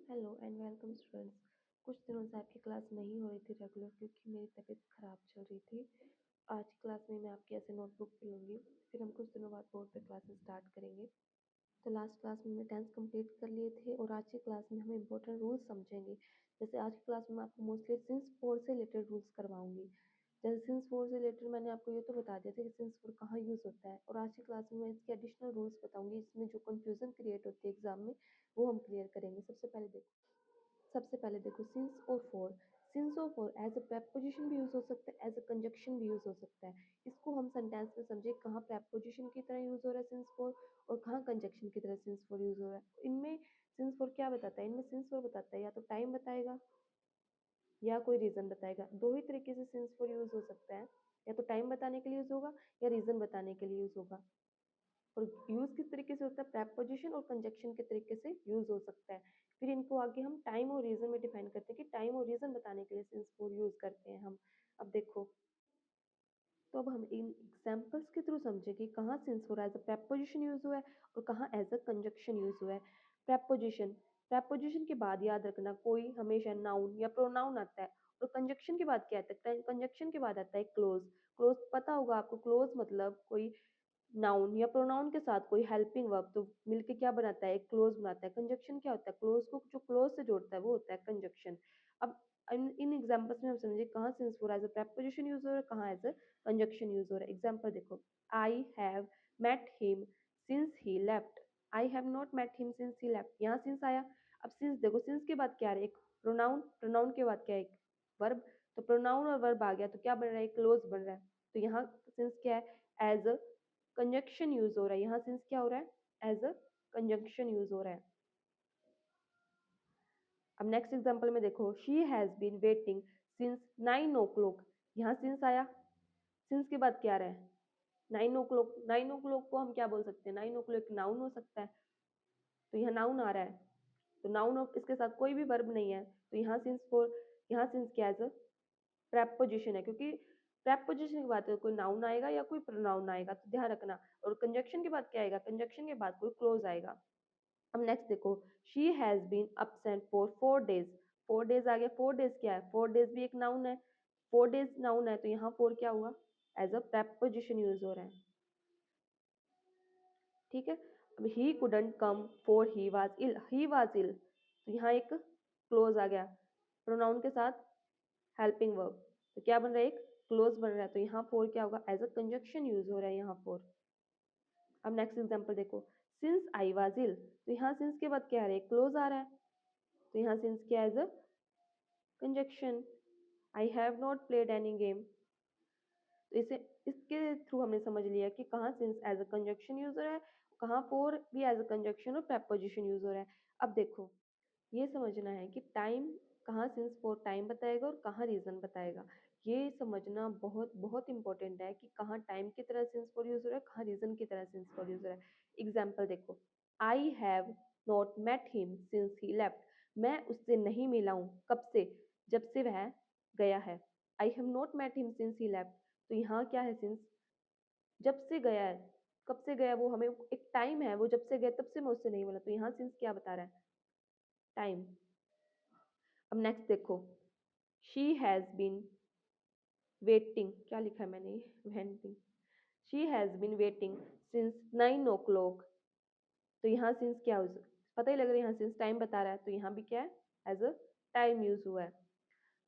Hello and welcome students. कुछ दिनों से आपकी क्लास नहीं हो रही थी रेगुलर क्योंकि मेरी तबीयत ख़राब चल रही थी। आज की क्लास में मैं आपकी ऐसे नोटबुक पे लूँगी, फिर हम कुछ दिनों बाद बोर्ड पे क्लासेस स्टार्ट करेंगे। तो लास्ट क्लास में हमने टेंस कंप्लीट कर लिए थे और आज की क्लास में हम इंपॉर्टेंट रूल्स समझेंगे। जैसे आज की क्लास में मैं आपको मोस्टली सिंस फोर से रिलेटेड रूल्स करवाऊंगी। जैसे सिंस फोर से रिलेटेड मैंने आपको ये तो बता दिया था कि सिंस फोर कहाँ यूज़ होता है, और आज की क्लास में मैं इसके एडिशनल रूल्स बताऊंगी जिसमें जो कन्फ्यूजन क्रिएट होती है एग्जाम में वो हम क्लियर करेंगे। सबसे पहले देखो सिंस और फॉर। सिंस और फॉर एज अ प्रेपोजिशन भी यूज हो सकता है, एज अ कंजक्शन भी यूज हो सकता है। इसको हम सेंटेंस में समझे कहाँ प्रेपोजिशन की तरह यूज हो रहा है सिंस फॉर और कहाँ कंजक्शन की तरह सिंस फॉर यूज हो रहा है। इनमें सिंस फॉर क्या बताता है, इनमें सिंस फॉर बताता है या तो टाइम बताएगा या कोई रीजन बताएगा। दो ही तरीके से सिंस फॉर यूज हो सकता है, या तो टाइम बताने के लिए यूज होगा या रीजन बताने के लिए यूज होगा। और यूज किस तरीके से होता है, प्रेपोजिशन और कंजक्शन के तरीके से यूज हो सकता है। फिर इनको आगे हम टाइम और रीजन में डिफाइन करते हैं कि टाइम और रीजन बताने के लिए सिंस फोर यूज करते हैं हम। अब देखो, तो अब हम इन एग्जाम्पल्स के थ्रू समझे कि कहाँ since for as a preposition use हुआ है और कहाँ एज अ कंजक्शन यूज हुआ है। प्रेपोजिशन, प्रेपोजिशन के बाद याद रखना कोई हमेशा नाउन या प्रोनाउन आता है, और कंजक्शन के बाद क्या आता है, कंजक्शन के बाद आता है क्लोज। क्लोज पता होगा आपको, क्लोज मतलब कोई नाउन या प्रोनाउन के साथ कोई हेल्पिंग वर्ब तो मिलके क्या बनाता है, एक क्लोज बनाता है। कंजक्शन क्या होता है, क्लोज को जो क्लोज से जोड़ता है वो होता है कंजक्शन। अब इन एग्जांपल्स में हम समझे कहाँ since for as a preposition use हो रहा है, कहाँ एज अ कंजक्शन यूज हो रहा है। एग्जांपल देखो, I have met him since he left. I have not met him since he left, यहाँ सिंस आया। अब सिंस देखो, सिंस के बाद क्या आ रहा है, एक प्रोनाउन, प्रोनाउन के बाद क्या है, एक वर्ब। तो प्रोनाउन और वर्ब आ गया तो क्या बन रहा है, क्लोज बन रहा है। तो यहाँ सिंस क्या है, एज अ कंजक्शन यूज हो रहा है। यहाँ सिंस क्या हो रहा है, एज अ कंजक्शन यूज हो रहा है। अब नेक्स्ट एग्जांपल में देखो, she has been waiting since 9 o'clock। यहाँ सिंस आया, सिंस के बाद क्या आ रहा है, 9 o'clock। 9 o'clock को हम क्या बोल सकते हैं, 9 o'clock नाउन हो सकता है, तो यहाँ नाउन आ रहा है। तो नाउन ऑफ इसके साथ कोई भी वर्ब नहीं है, तो यहाँ सिंस फोर, यहाँ सिंस क्या एज अ प्रेपोजिशन है, क्योंकि प्रेपोजिशन के बाद कोई नाउन आएगा या कोई प्रोनाउन आएगा, तो ध्यान रखना। और कंजक्शन के बाद क्या आएगा, कंजक्शन के बाद कोई क्लोज आएगा। अब नेक्स्ट देखो, she has been absent for 4 days। 4 days आ गया, 4 days क्या है, 4 days भी एक नाउन है। 4 days नाउन है तो यहाँ फोर क्या हुआ, एज अ प्रेपोजिशन यूज हो रहा है। ठीक है। अब he couldn't come for he was ill, he was ill, तो यहाँ एक क्लोज आ गया प्रोनाउन के साथ हेल्पिंग वर्ब, तो क्या बन रहा है, एक क्लोज बन रहा है। तो यहाँ फोर क्या होगा, एज अ कंजक्शन यूज हो रहा है यहाँ फोर। अब नेक्स्ट एग्जांपल देखो, सिंस आई वाज इल, तो यहाँ सिंस के बाद क्या आ रहा है, क्लोज आ रहा है। तो यहाँ सिंस क्या as a conjunction, I have not played any game. तो इसे, इसके थ्रू हमने समझ लिया कि कहाँ since as a conjunction use हो रहा है, कहाँ फोर भी एज अ कंजक्शन और प्रेपोजिशन यूज हो रहा है। अब देखो, ये समझना है कि टाइम कहाँ सिंस फोर टाइम बताएगा और कहाँ रीजन बताएगा। ये समझना बहुत बहुत इंपॉर्टेंट है कि कहाँ टाइम की तरह सिंस फोर यूज हो रहा है, कहाँ रीजन की तरह सिंस फोर यूज हो रहा है। एग्जाम्पल देखो, I have not met him since he left. मैं उससे नहीं मिला हूँ, कब से, जब से वह गया है। I have not met him since he left, तो यहाँ क्या है, सिंस जब से गया है। कब से गया, वो हमें एक टाइम है, वो जब से गया तब से मैं उससे नहीं मिला, तो यहाँ सिंस क्या बता रहा है, टाइम। अब नेक्स्ट देखो, शी हैज बीन वेटिंग, क्या लिखा है मैंने, waiting, she has been waiting since 9 o'clock। तो यहाँ सिंस क्या हो, पता ही लग रहा है, यहाँ सिंस टाइम बता रहा है, तो यहाँ भी क्या है, एज अ टाइम यूज हुआ है।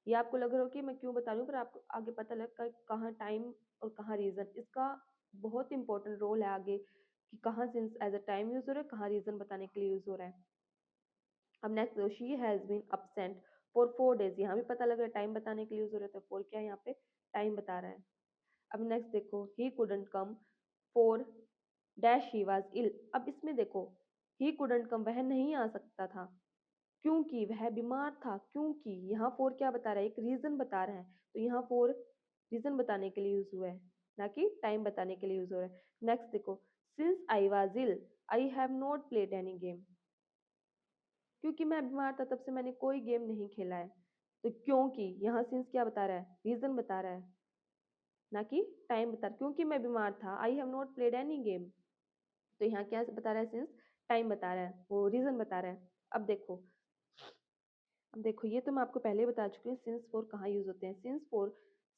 ये आपको लग रहा हो कि मैं क्यों बता रही हूँ, पर आपको आगे पता लग कहाँ टाइम और कहाँ रीजन, इसका बहुत इंपॉर्टेंट रोल है आगे कि कहाँ since as a time use हो रहा है, कहाँ रीजन बताने के लिए यूज हो रहा है। अब next, she has been absent for 4 days। यहाँ भी पता लग रहा है टाइम बताने के लिए यूज हो रहा है, तो फोर क्या है, यहाँ पे टाइम बता रहा है। अब नेक्स्ट देखो, he couldn't come for dash he was ill. अब इसमें देखो, ही कुडंट कम, वह नहीं आ सकता था क्योंकि वह बीमार था। क्योंकि यहाँ फोर क्या बता रहा है, एक रीजन बता रहा है, तो यहाँ फोर रीजन बताने के लिए यूज हुआ है, ना कि टाइम बताने के लिए यूज हो रहा है। नेक्स्ट देखो, since I was ill I have not played any game. क्योंकि मैं बीमार था तब से मैंने कोई गेम नहीं खेला है। तो क्योंकि यहाँ सिंस क्या बता रहा है, रीजन बता रहा है, ना कि टाइम बता रहा है। क्योंकि मैं बीमार था, आई have not played any game, तो यहाँ क्या बता रहा है, सिंस टाइम बता रहा है, वो रीजन बता रहा है। अब देखो, अब देखो ये तो मैं आपको पहले ही बता चुकी हूँ सिंस फॉर कहाँ यूज़ होते हैं।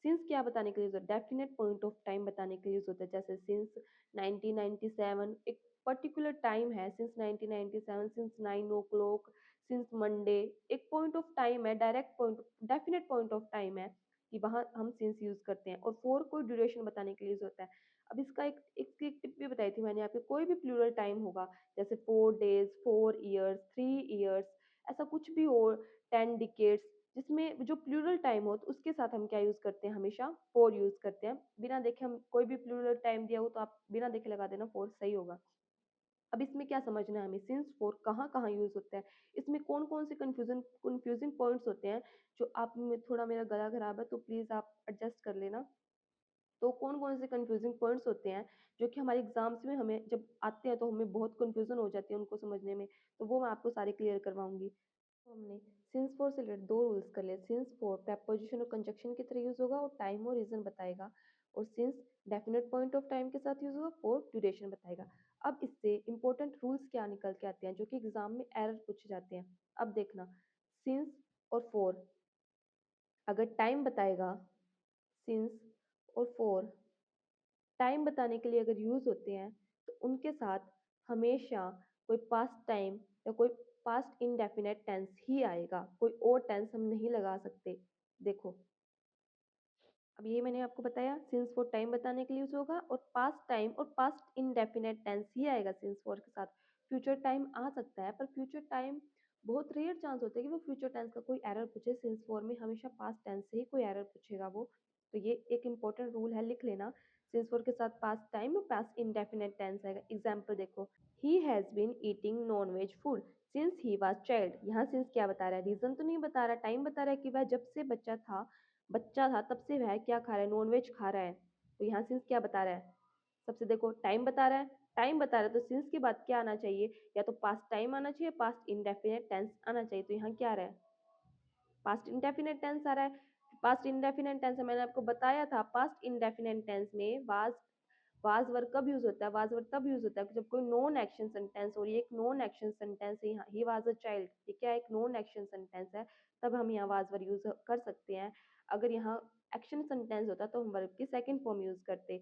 सिंस क्या बताने के लिए यूज़ होता है? डेफिनेट पॉइंट ऑफ टाइम बताने के लिए यूज़ होता है। जैसे सिंस 1997 एक पर्टिकुलर टाइम है, सिंस 1997, सिंस 9 ओ क्लॉक, सिंस मंडे, एक पॉइंट ऑफ टाइम है, direct point, definite point of time है कि वहाँ हम सिंस यूज़ करते हैं। और फॉर कोई ड्यूरेशन बताने के लिए यूज़ होता है। अब इसका एक टिप भी बताई थी मैंने आपको, कोई भी प्लूरल टाइम होगा जैसे 4 डेज, 4 ईयर्स, 3 ईयर्स, ऐसा कुछ भी हो, 10 डिकेड्स, जिसमें जो प्लूरल टाइम हो तो उसके साथ हम क्या यूज़ करते हैं? हमेशा फॉर यूज़ करते हैं। बिना देखे हम कोई भी प्लूरल टाइम दिया हो तो आप बिना देखे लगा देना फॉर, सही होगा। अब इसमें क्या समझना है हमें? सिंस फॉर कहाँ कहाँ यूज़ होता है, इसमें कौन कौन से कन्फ्यूजिंग पॉइंट्स होते हैं। जो आप में थोड़ा मेरा गला खराब है तो प्लीज़ आप एडजस्ट कर लेना। तो कौन कौन से कन्फ्यूजिंग पॉइंट्स होते हैं जो कि हमारे एग्जाम्स में हमें जब आते हैं तो हमें बहुत कन्फ्यूजन हो जाती है उनको समझने में, तो वो मैं आपको सारे क्लियर करवाऊंगी। तो हमने सिंस फोर से रिलेटेड दो रूल्स कर लिए। सिंस फोर प्रेपोजिशन और कंजक्शन की तरह यूज होगा और टाइम और रीजन बताएगा, और since definite point of time के साथ यूज होगा, फोर ड्यूरेशन बताएगा। अब इससे इंपॉर्टेंट रूल्स क्या निकल के आते हैं जो कि एग्जाम में एरर पूछे जाते हैं। अब देखना, सिंस और फोर अगर टाइम बताएगा, सिंस और फोर टाइम बताने के लिए अगर यूज होते हैं तो उनके साथ हमेशा कोई पास्ट टाइम या कोई पास्ट इंडेफिनेट टेंस ही आएगा, कोई और टेंस हम नहीं लगा सकते। देखो, अब ये मैंने आपको बताया सिंस फॉर टाइम बताने के लिए यूज होगा, और पास्ट टाइम और पास्ट इंडेफिनेट टेंस ही आएगा सिंस फॉर के साथ। फ्यूचर टाइम आ सकता है पर फ्यूचर टाइम बहुत रेयर चांस होता है कि वो फ्यूचर टेंस का कोई एरर पूछे। सिंस फॉर में हमेशा पास्ट टेंस से ही कोई एरर पूछेगा वो। तो ये एक इंपॉर्टेंट रूल है, लिख लेना। सिंस फॉर के साथ पास्ट टाइम और पास्ट इंडेफिनेट टेंस आएगा। एग्जाम्पल देखो, he has been eating non veg food since he was child. यहाँ सिंस क्या बता रहा है? रीजन तो नहीं बता रहा, टाइम बता रहा है कि वह जब से बच्चा था तब से वह क्या खा रहा है? नॉनवेज खा रहा है। तो यहाँ सिंस क्या बता रहा है? सबसे देखो, टाइम बता रहा है, टाइम बता रहा है तो सिंस के बाद क्या आना चाहिए? या तो पास्ट टाइम आना चाहिए, पास्ट इंडेफिनेट टेंस आना चाहिए। तो यहाँ क्या आ रहा है? पास्ट इंडेफिनेट टेंस आ रहा है। पास्ट इंडेफिनेट टेंस मैंने आपको बताया था, पास्ट इंडेफिनेट टेंस में वाज वर्ब कब यूज होता है? वाज वर्ब तब यूज होता है जब कोई नॉन एक्शन सेंटेंस, और ये एक नॉन एक्शन सेंटेंस है। यहाँ ही वाज अ चाइल्ड, ये क्या है? एक नॉन एक्शन सेंटेंस है, तब हम यहाँ वाज वर्ब यूज कर सकते हैं। अगर यहाँ एक्शन सेंटेंस होता तो हम वर्ब की सेकंड फॉर्म यूज करते।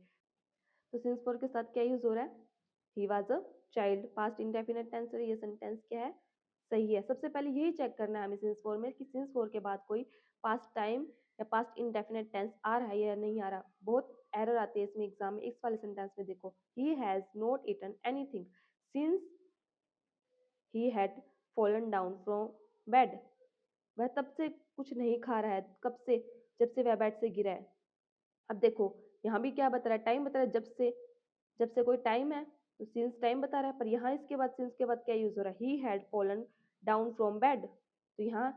तो सिंस फोर के साथ क्या यूज हो रहा है? He was a child, past indefinite tense, और ये सेंटेंस क्या है? सही है। सबसे पहले यही चेक करना है हमें सिंस फोर में कि सिंस फोर के बाद कोई पास्ट टाइम या पास्ट इंडेफिनेट टेंस आ रहा है या नहीं आ रहा। बहुत एरर आते हैं इसमें एग्जाम में। इस वाले सेंटेंस में देखो, he has not eaten anything since he had fallen down from bed. वह तब से कुछ नहीं खा रहा है, कब से? जब से वह बेड से गिरा है। अब देखो, यहाँ भी क्या बता रहा है? टाइम बता रहा है, जब से कोई टाइम है तो सिंस टाइम बता रहा है। पर यहाँ इसके बाद सिंस के बाद क्या यूज हो रहा है? ही had fallen down from bed. तो यहाँ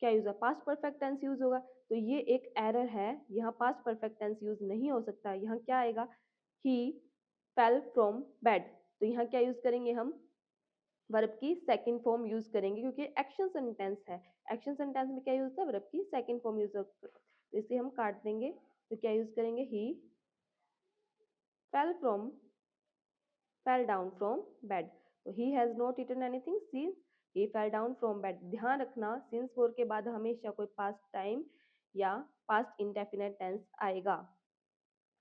क्या यूज है? पास्ट परफेक्ट टेंस यूज होगा। तो ये एक एरर है, यहाँ पास्ट परफेक्ट टेंस यूज नहीं हो सकता। यहाँ क्या आएगा? ही फेल फ्रॉम बेड। तो यहाँ क्या यूज करेंगे हम? वर्ब की सेकंड फॉर्म यूज करेंगे क्योंकि एक्शन सेंटेंस है। एक्शन सेंटेंस में क्या यूज होता है? वर्ब की सेकंड फॉर्म यूज होता है। तो इसे हम काट देंगे, तो क्या यूज करेंगे? He fell from fell down from bed. तो he has not eaten anything since he fell down from bed. ध्यान रखना, सिंस फोर के बाद हमेशा कोई पास्ट टाइम या पास्ट इंडेफिनेट टेंस आएगा।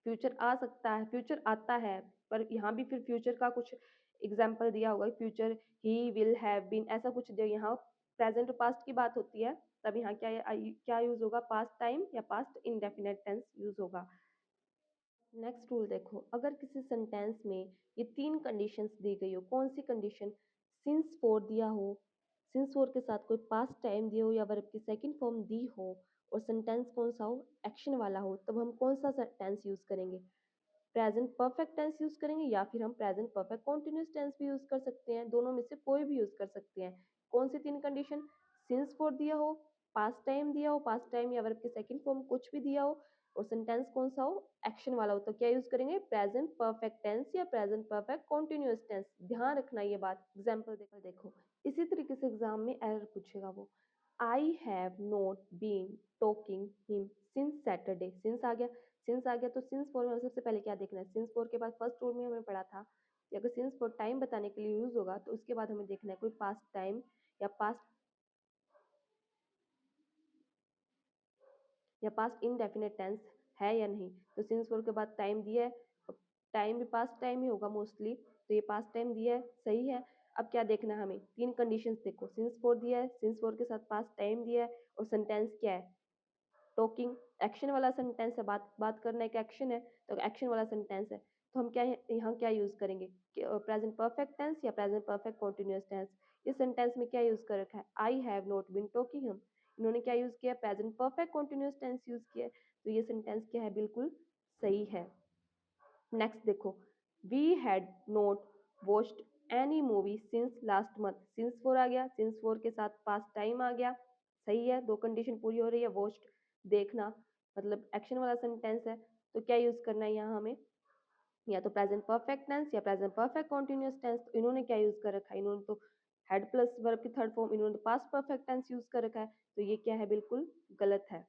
फ्यूचर आ सकता है, फ्यूचर आता है, पर यहाँ भी फिर फ्यूचर का कुछ एग्जाम्पल दिया होगा। Future he will have been, ऐसा कुछ दिया। यहाँ प्रेजेंट और पास्ट की बात होती है, तब यहाँ क्या यूज होगा? पास्ट टाइम या पास्ट इंडेफिनेट टेंस यूज होगा। नेक्स्ट रूल देखो, अगर किसी सेंटेंस में ये तीन कंडीशंस दी गई हो, कौन सी कंडीशन? सिंस फोर दिया हो, सिंस फोर के साथ कोई पास्ट टाइम दिया हो या वर्ब की सेकंड फॉर्म दी हो, और सेंटेंस कौन सा हो? एक्शन वाला हो, तब हम कौन सा टेंस यूज करेंगे? प्रेजेंट परफेक्ट टेंस यूज करेंगे या फिर हम प्रेजेंट परफेक्ट कॉन्टिन्यूस टेंस भी यूज कर सकते हैं। दोनों में से कोई भी यूज कर सकते हैं। कौन सी तीन कंडीशन? सिंस फोर दिया हो, पास्ट टाइम दिया हो, पास्ट टाइम या वर्ब की सेकंड फॉर्म कुछ भी दिया हो, और सेंटेंस कौन सा हो? एक्शन वाला हो, तो क्या यूज करेंगे? प्रेजेंट परफेक्ट टेंस या प्रेजेंट परफेक्ट कॉन्टिन्यूस टेंस। ध्यान रखना ये बात। एग्जाम्पल देखो, इसी तरीके से एग्जाम में एरर पूछेगा वो, I have not been talking him since Saturday. Since आ गया तो सिंस फोर में सबसे पहले क्या देखना है? सिंस फोर के बाद फर्स्ट रूल में हमें पढ़ा था कि अगर सिंस फोर टाइम बताने के लिए यूज होगा तो उसके बाद हमें देखना है कोई पास्ट टाइम या पास्ट या पास्ट इंडेफिनिट टेंस है या नहीं। तो सिंस फोर के बाद टाइम दिया है, टाइम भी पास्ट टाइम ही होगा मोस्टली, तो ये पास्ट टाइम दिया है, सही है। अब क्या देखना है हमें, तीन कंडीशंस देखो, सिंस फोर दिया है, सिंस फोर के साथ पास्ट टाइम दिया है, और सेंटेंस क्या है, टॉकिंग, एक्शन वाला सेंटेंस है, बात करना एक एक्शन है, तो एक्शन वाला सेंटेंस है। तो हम क्या यहाँ क्या यूज करेंगे, प्रेजेंट परफेक्ट टेंस या प्रेजेंट परफेक्ट कॉन्टिन्यूअस टेंस। इस सेंटेंस में क्या यूज कर रखा है, I have not been talking, हम इन्होंने क्या यूज किया, present perfect continuous tense use किया, तो ये सेंटेंस क्या है, बिल्कुल सही है। नेक्स्ट देखो, we had not watched any movie since last month, since for आ गया, सिंस फोर के साथ पास्ट टाइम आ गया, सही है, दो कंडीशन पूरी हो रही है। वॉच्ड देखना, मतलब एक्शन वाला सेंटेंस है, तो क्या यूज करना है यहाँ हमें, या तो प्रेजेंट परफेक्ट टेंस या प्रेजेंट परफेक्ट कॉन्टिन्यूअस टेंस। तो इन्होंने क्या यूज कर रखा है, इन्होंने तो हेड प्लस वर्ब की थर्ड फॉर्म, इन्होंने तो पास्ट परफेक्ट टेंस यूज कर रखा है, तो ये क्या है, बिल्कुल गलत है।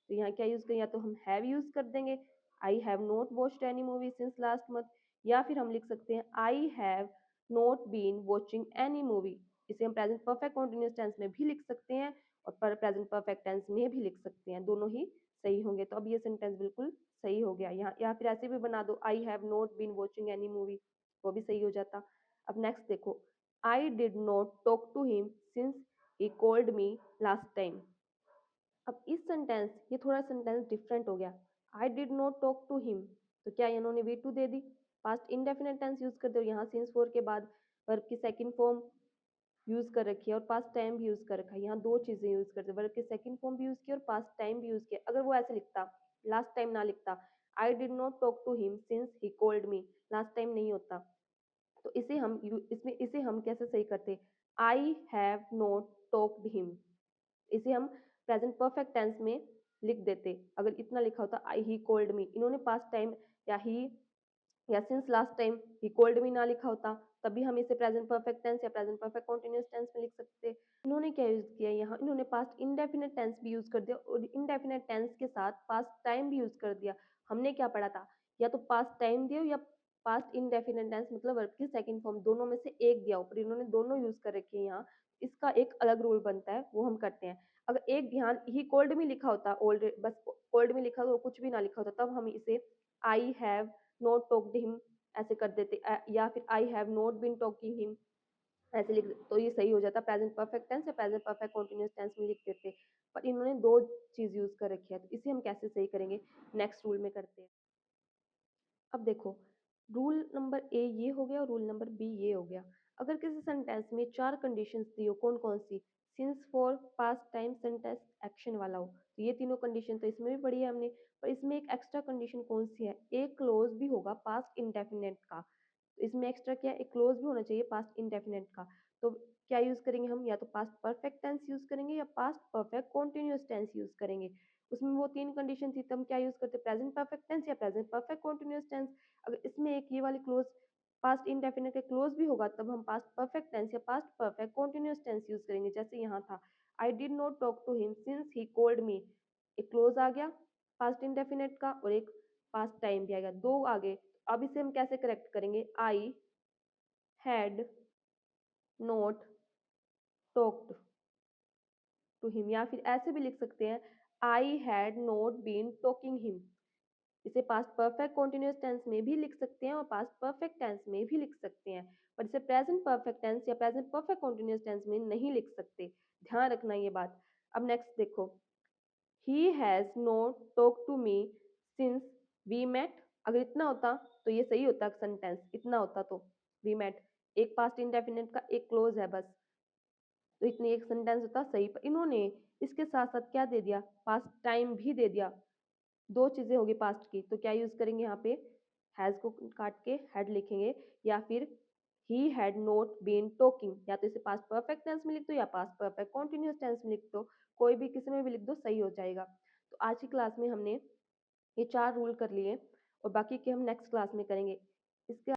तो यहाँ क्या यूज करें, या तो हम हैव यूज कर देंगे, I have not watched any movie since last month, या फिर हम लिख सकते हैं I have not been watching any movie. इसे हम प्रेजेंट परफेक्ट कॉन्टिन्यूअस टेंस में भी लिख सकते हैं और प्रेजेंट परफेक्ट टेंस में भी लिख सकते हैं, दोनों ही सही होंगे। तो अब ये सेंटेंस बिल्कुल सही हो गया यहाँ, या फिर ऐसे भी बना दो, I have not been watching any movie, वो भी सही हो जाता। अब नेक्स्ट देखो, I did not talk to him since he called me last time. अब इस सेंटेंस, ये थोड़ा सेंटेंस डिफरेंट हो गया, I did not talk to him, तो क्या इन्होंने वी टू दे दी, पास्ट इंडेफिनिट टेंस यूज कर दो, यहाँ सिंस फोर के बाद वर्ब की सेकंड फॉर्म यूज कर रखी है और पास्ट टाइम भी यूज कर रखा है, यहाँ दो चीजें यूज करते, वर्ब की सेकंड फॉर्म भी यूज की और पास्ट टाइम भी यूज किया। अगर वो ऐसे लिखता, लास्ट टाइम ना लिखता, I did not talk to him since he called me, last time नहीं होता, तो इसे हम कैसे सही करते, I have not talked him, इसे हम प्रेजेंट परफेक्ट टेंस में लिख देते। अगर इतना लिखा होता आई ही कोल्ड मी, इन्होंने पास्ट टाइम या ही या सिंस लास्ट टाइम ही कोल्ड मी ना लिखा होता, तभी हम इसे प्रेजेंट परफेक्ट टेंस या प्रेजेंट परफेक्ट कॉन्टिन्यूअस टेंस में लिख सकते। इन्होंने क्या यूज किया यहाँ, इन्होंने पास्ट इंडेफिनिट टेंस भी यूज कर दिया और इंडेफिनिट टेंस के साथ पास्ट टाइम भी यूज कर दिया। हमने क्या पढ़ा था, या तो पास्ट टाइम दिया या पास्ट इंडेफिनिट टेंस, मतलब वर्ब की सेकंड फॉर्म, दोनों में से एक दिया, ऊपर इन्होंने दोनों यूज कर रखे हैं यहाँ। इसका एक अलग रूल बनता है, वो हम करते हैं। अगर एक ध्यान ही कोल्ड में लिखा होता, ऑलरेडी बस कोल्ड में लिखा, तो कुछ भी ना लिखा होता, तब हम इसे I have not talked him ऐसे कर देते, या फिर I have not been talking him ऐसे लिख, तो ये सही हो जाता, प्रेजेंट परफेक्ट टेंस या प्रेजेंट परफेक्ट कॉन्टिन्यूअस टेंस में लिख देते। पर इन्होंने दो चीज यूज कर रखी है, तो इसे हम कैसे सही करेंगे, नेक्स्ट रूल में करते हैं। अब देखो, रूल नंबर ए ये हो गया और रूल नंबर बी ये हो गया। अगर किसी सेंटेंस में चार कंडीशंस दी हो, कौन कौन सी, since for, past time, sentence action वाला हो, तो ये तीनों कंडीशन तो इसमें भी पढ़ी है हमने, पर इसमें एक एक्स्ट्रा कंडीशन कौन सी है, एक क्लोज भी होगा पास्ट इंडेफिनिट का। तो इसमें एक्स्ट्रा क्या है, एक क्लोज भी होना चाहिए पास्ट इंडेफिनिट का। तो क्या यूज करेंगे हम, या तो पास्ट परफेक्ट टेंस यूज करेंगे या past perfect continuous tense use करेंगे। उसमें वो तीन कंडीशन थी, तो हम क्या यूज करते, प्रेजेंट परफेक्ट टेंस या प्रेजेंट परफेक्ट कॉन्टिन्यूअस टेंस। अगर इसमें एक ये वाली क्लोज पास्ट इंडेफिनिट के क्लोज भी होगा, तब हम पास्ट परफेक्ट टेंस या past perfect continuous tense use करेंगे। जैसे यहाँ था, I did not talk to him since he called me, एक क्लोज आ गया पास्ट इंडेफिनिट का और एक पास्ट टाइम भी आ गया, दो आ गए। अब इसे हम कैसे करेक्ट करेंगे, I had not talked to him, या फिर ऐसे भी लिख सकते हैं, I had not been talking him. इसे पास्ट परफेक्ट कॉन्टिन्यूअस टेंस में भी लिख सकते हैं और पास्ट परफेक्ट टेंस में भी लिख सकते हैं, पर इसे प्रेजेंट परफेक्ट टेंस या प्रेजेंट परफेक्ट कॉन्टिन्यूअस टेंस में नहीं लिख सकते, ध्यान रखना ये बात। अब नेक्स्ट देखो, he has not talk to me since we met, अगर इतना होता तो ये सही होता सेंटेंस, इतना होता तो वी मेट, एक पास्ट इंडेफिनिट का एक क्लोज है बस, तो इतनी एक सेंटेंस होता सही। पर इन्होंने इसके साथ साथ क्या दे दिया, पास्ट टाइम भी दे दिया, दो चीजें होगी पास्ट की, तो क्या यूज करेंगे यहाँ पे, हैज को काट के हैड लिखेंगे, या फिर he had not been talking, या तो इसे पास्ट परफेक्ट टेंस में लिख दो या पास्ट परफेक्ट कॉन्टिन्यूअस टेंस में लिख दो, कोई भी किसी में भी लिख दो, सही हो जाएगा। तो आज की क्लास में हमने ये चार रूल कर लिए और बाकी के हम नेक्स्ट क्लास में करेंगे। इसके